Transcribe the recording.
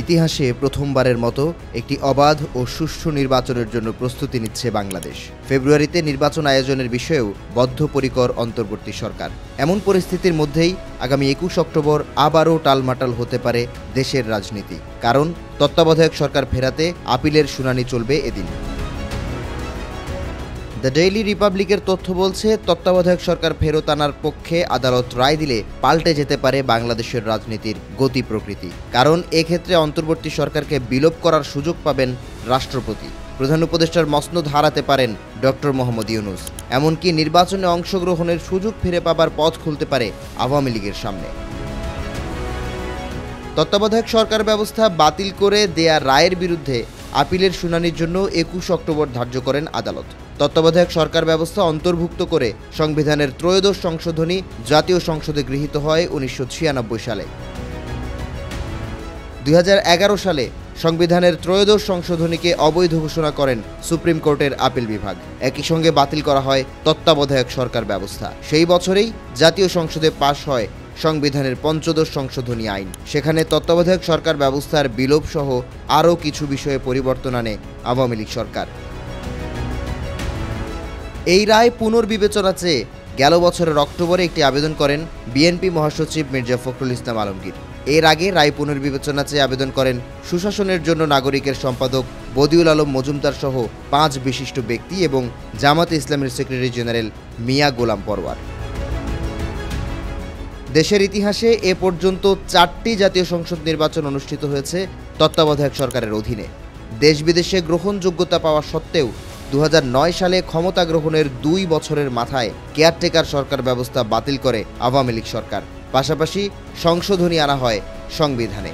ইতিহাসে প্রথমবারের মতো একটি অবাধ ও সুষ্ঠু নির্বাচনের জন্য প্রস্তুতি নিচ্ছে বাংলাদেশ। ফেব্রুয়ারিতে নির্বাচন আয়োজনের বিষয়েও বদ্ধপরিকর অন্তর্বর্তী সরকার। এমন পরিস্থিতির মধ্যেই আগামী ২১ অক্টোবর আবারও টালমাটাল হতে পারে দেশের রাজনীতি। কারণ তত্ত্বাবধায়ক সরকার ফেরাতে আপিলের শুনানি চলবে এদিন। দ্য ডেইলি রিপাবলিকের তথ্য বলছে, তত্ত্বাবধায়ক সরকার ফেরত আনার পক্ষে আদালত রায় দিলে পাল্টে যেতে পারে বাংলাদেশের রাজনীতির গতি প্রকৃতি। কারণ এক্ষেত্রে অন্তর্বর্তী সরকারকে বিলোপ করার সুযোগ পাবেন রাষ্ট্রপতি। প্রধান উপদেষ্টার মসনদ হারাতে পারেন ডক্টর মোহাম্মদ ইউনূস। এমনকি নির্বাচনে অংশগ্রহণের সুযোগ ফিরে পাবার পথ খুলতে পারে আওয়ামী লীগের সামনে। তত্ত্বাবধায়ক সরকার ব্যবস্থা বাতিল করে দেয়া রায়ের বিরুদ্ধে আপিলের শুনানির জন্য ২১ অক্টোবর ধার্য করেন আদালত। তত্ত্বাবধায়ক সরকার ব্যবস্থা অন্তর্ভুক্ত করে সংবিধানের ত্রয়োদশ সংশোধনী জাতীয় সংসদে গৃহীত হয় ১৯৯৬ সালে। ২০১১ সালে সংবিধানের ত্রয়োদশ সংশোধনীকে অবৈধ ঘোষণা করেন সুপ্রিম কোর্টের আপিল বিভাগ। একই সঙ্গে বাতিল করা হয় তত্ত্বাবধায়ক সরকার ব্যবস্থা। সেই বছরেই জাতীয় সংসদে পাশ হয় সংবিধানের পঞ্চদশ সংশোধনী আইন। সেখানে তত্ত্বাবধায়ক সরকার ব্যবস্থার বিলোপ সহ আরও কিছু বিষয়ে পরিবর্তন আনে আওয়ামী লীগ সরকার। এই রায় পুনর্বিবেচনা চেয়ে গেল বছরের অক্টোবরে একটি আবেদন করেন বিএনপি মহাসচিব মির্জা ফখরুল ইসলাম আলমগীর। এর আগে রায় পুনর্বিবেচনা চেয়ে আবেদন করেন সুশাসনের জন্য নাগরিকের সম্পাদক বদিউল আলম মজুমদার সহ ৫ বিশিষ্ট ব্যক্তি এবং জামাতে ইসলামের সেক্রেটারি জেনারেল মিয়া গোলাম পরওয়ার। দেশের ইতিহাসে এ পর্যন্ত ৪টি জাতীয় সংসদ নির্বাচন অনুষ্ঠিত হয়েছে তত্ত্বাবধায়ক সরকারের অধীনে। দেশ বিদেশে গ্রহণযোগ্যতা পাওয়া সত্ত্বেও ২০০৯ সালে ক্ষমতা গ্রহণের ২ বছরের মাথায় কেয়ারটেকার সরকার ব্যবস্থা বাতিল করে আওয়ামী লীগ সরকার। পাশাপাশি সংশোধনী আনা হয় সংবিধানে।